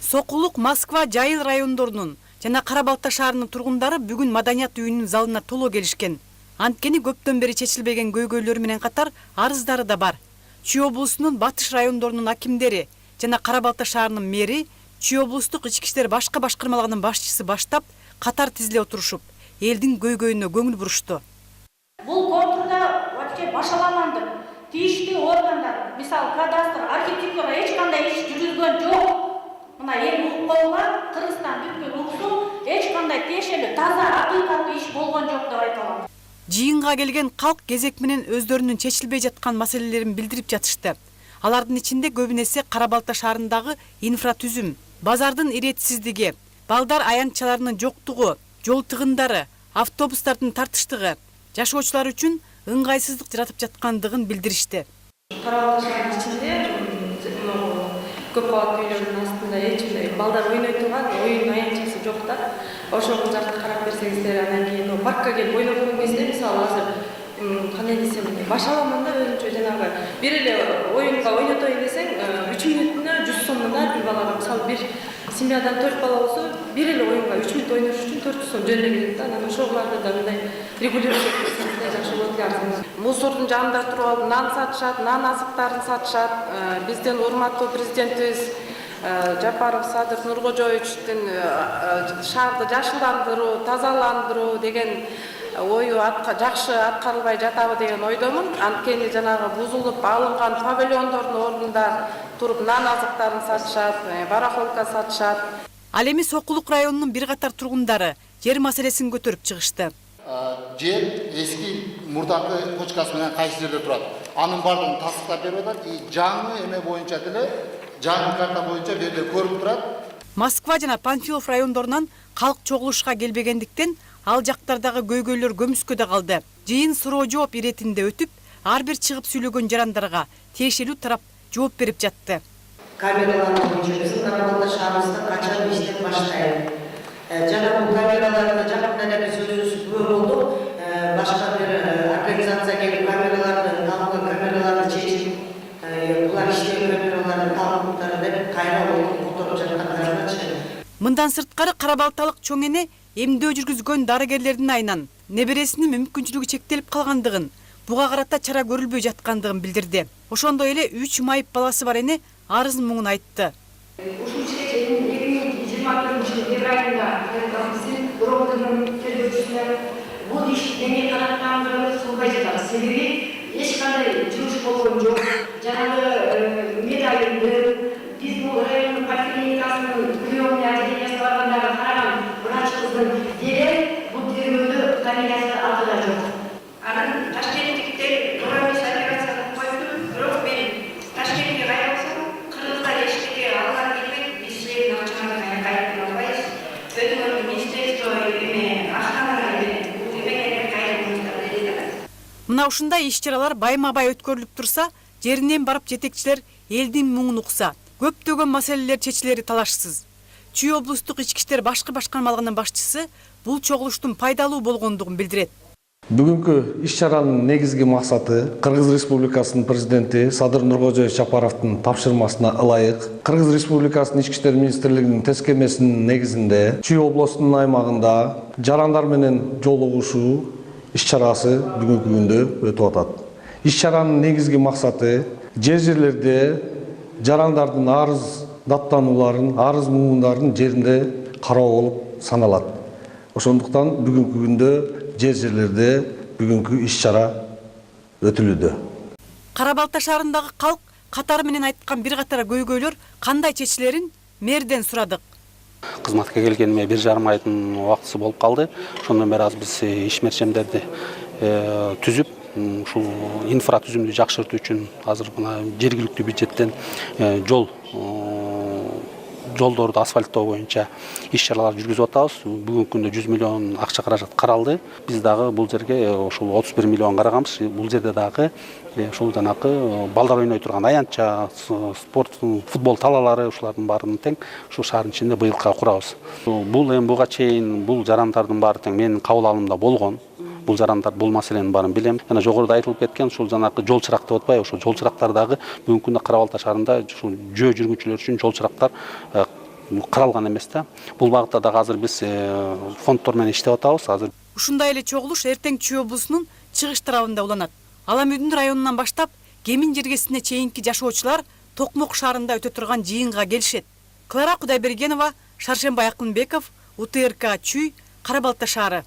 Сокулук, Москва, Жайыл райондорунун жана Кара Балта шаарынын тургундары бүгүн маданият үйүнүн залына толо келишкен. Анткени көптөн бери чечилбеген көйгөйлөр менен катар арыздары да бар. Чүй облусунун батыш райондорунун акимдери жана Кара Балта шаарынын мэри, Чүй облустук ички иштер башкы башкармалыгынын башчысы баштап катар тизиле отурушуп, элдин көйгөйүнө көңүл бурушту. Бул конкурда вообще башаламанды. Тийиштүү органдар, мисалы кадастр, архитектура эч кандай иш жүргүзгөн жок. Мына эл укконго Кыргызстан бүткүл уксу эч кандай тиешелүү таза акыйкаттуу иш болгон жок деп айта алам. Жыйынга келген калк кезек менен өздөрүнүн чечилбей жаткан маселелерин билдирип жатышты. Алардын ичинде көбүн эсе Кара Балта шаарындагы инфратүзүм, базардын иретсиздиги, балдар аянтчаларынын жоктугу, жол тыгындары, автобустардын тартыштыгы жашоочулар үчүн ыңгайсыздык жаратып жаткандыгын билдиришти. Кара Балта шаарынын ичинде көп кабаттуу үйлөрдүн астында эч балдар ойной турган оюн аянтчасы жок да. Ошого жакта карап берсеңиздер, анан кийин паркка келип ойноп койгон кезде мисалы азыр кандай десем, башаламан да өзүнчө жанагы бир эле оюнга ойнотоюн десең 3 мүнөтүнө 100 сомдон ар бир балага, мисалы бир семьядан 4 бала болсо, бир эле оюнга 3 мүнөт ойнош үчүн 400 сом жөн эле келет да. Анан ошолорду да мындай регулировать этсеңиздер жакшы болот деп арзан. Мусордун жанында туруп алып нан сатышат, нан азыктарын сатышат. Биздин урматтуу президентибиз Жапаров Садыр Нуркожоевичтин шаарды жашылдандыруу, тазаландыруу деген ою жакшы аткарылбай жатабы деген ойдомун. Анткени жанагы бузулуп алынган павильондордун ордунда туруп нан азыктарын сатышат, барахолка сатышат. Ал эми Сокулук районунун бир катар тургундары жер маселесин көтөрүп чыгышты. Жер эски мурдакы точкасы менен кайсы жерде турат. Анын бардыгын тастыктап берип атат. Жаңы эме боюнча деле, жаңы карта боюнча берде көрүп турат. Москва жана Панфилов райондорунан калк чогулушка келбегендиктен ал жактардагы көйгөйлөр көмүскө да калды. Жыйын суроо жооп иретинде өтүп, ар бир чыгып сүйлөгөн жарандарга тиешелүү тарап жооп берип жатты. Камералар боюнча биздин Кара Балта шаарыбызда качан иштеп баштайт. Жана бул камераларда жакында эле биз өзүбүз күбө болдук. Башка бир организация келип камераларды, алынган камераларды чечип, булар иштеген камераларды талкууттары деп кайра которуп жаткандарына. Мындан сырткары Кара Балталык чоң эне эмдөө жүргүзгөн дарыгерлердин айынан небересинин мүмкүнчүлүгү чектелип калгандыгын, буга карата чара көрүлбөй жаткандыгын билдирди. Ошондой эле 3 майып баласы бар эне арыз муңун айтты. Ушул ишке 2021 февраль айында биздин бирок тергөөчүсүнө бул иш эмне канааттандырылып сулбай жатат. Себеби эч кандай жумуш болгон жок. Жанагы медалинди биз бул райондун поликлиникасынын приемный отделениясына баргандагы караган врачыбыздын деле бул тергөөдө фамилиясы аты да жок. Анан Ташкенттиктер урамиш операцияны койду, бирок мен Ташкентке кайрылсам, кыргыздар эчтеке алган келбейт, биз силердин акчаңарды кайтара албайбыз. Өтүңөр министерство эме Астанага эмеге кайрылыңыздар деди. Мына ушундай иш-чаралар байма-бай өткөрүлүп турса, жеринен барып жетекчилер элдин муңун укса, көптөгөн маселелер чечилери талашсыз. Чүй облустук ички иштер башкы башкармалыгынын башчысы бул чогулуштун пайдалуу болгондугун билдирет. Бүгүнкү иш-чаранын негизги максаты Кыргыз Республикасынын президенти Садыр Нуркожоевич Жапаровдун тапшырмасына ылайык Кыргыз Республикасынын ички иштер министрлигинин тескемесинин негизинде Чүй облусунун аймагында жарандар менен жолугушуу иш-чарасы бүгүнкү күндө өтүп атат. Иш-чаранын негизги максаты жерлерде жарандардын арыз даттанууларын, арыз муңундарын жеринде кароо болуп саналат. Ошондуктан бүгүнкү күндө жерлерде бүгүнкү иш-чара өтүлүүдө. Кара Балта шаарындагы калк катары менен айткан бир катар көйгөйлөр кандай чечилерин мэрден сурадык. Кызматка келгениме 1,5 айдын убактысы болуп калды. Ошондон бери азыр биз иш-мерчемдерди түзүп, ушул инфратүзүмдү жакшыртуу үчүн азыр мына жергиликтүү бюджеттен жолдорду асфальттоо боюнча иш-чаралар жүргүзүп атабыз. Бүгүнкү күндө 100 миллион акча каражат каралды. Биз дагы бул жерге ушул 31 миллион караганбыз. Бул жерде дагы ушул жанакы балдар ойной турган аянтча, спорт, футбол талалары ушулардын баарын тең ушу шаардын ичинде быйылка курабыз. Бул эми буга чейин бул жарандардын баары тең менин кабыл алымда болгон. Бул жарандар бул маселенин баарын билем. Жана жогоруда айтылып кеткен ушул жанакы жол чырак деп атпайбы, ошол жол чырактар дагы бүгүнкү күндө Кара Балта шаарында ушул жөө жүргүнчүлөр үчүн жол чырактар каралган эмес да. Бул багытта дагы азыр биз фонддор менен иштеп атабыз. Азыр Ушундай эле чогулуш эртең Чүй облусунун чыгыш тарабында уланат. Аламүдүн районунан баштап Кемин жергесине чейинки жашоочулар Токмок шаарында өтө турган жыйынга келишет. Клара Кудайбергенова, Шаршембай Акынбеков, УТРК Чүй, Кара Балта шаары.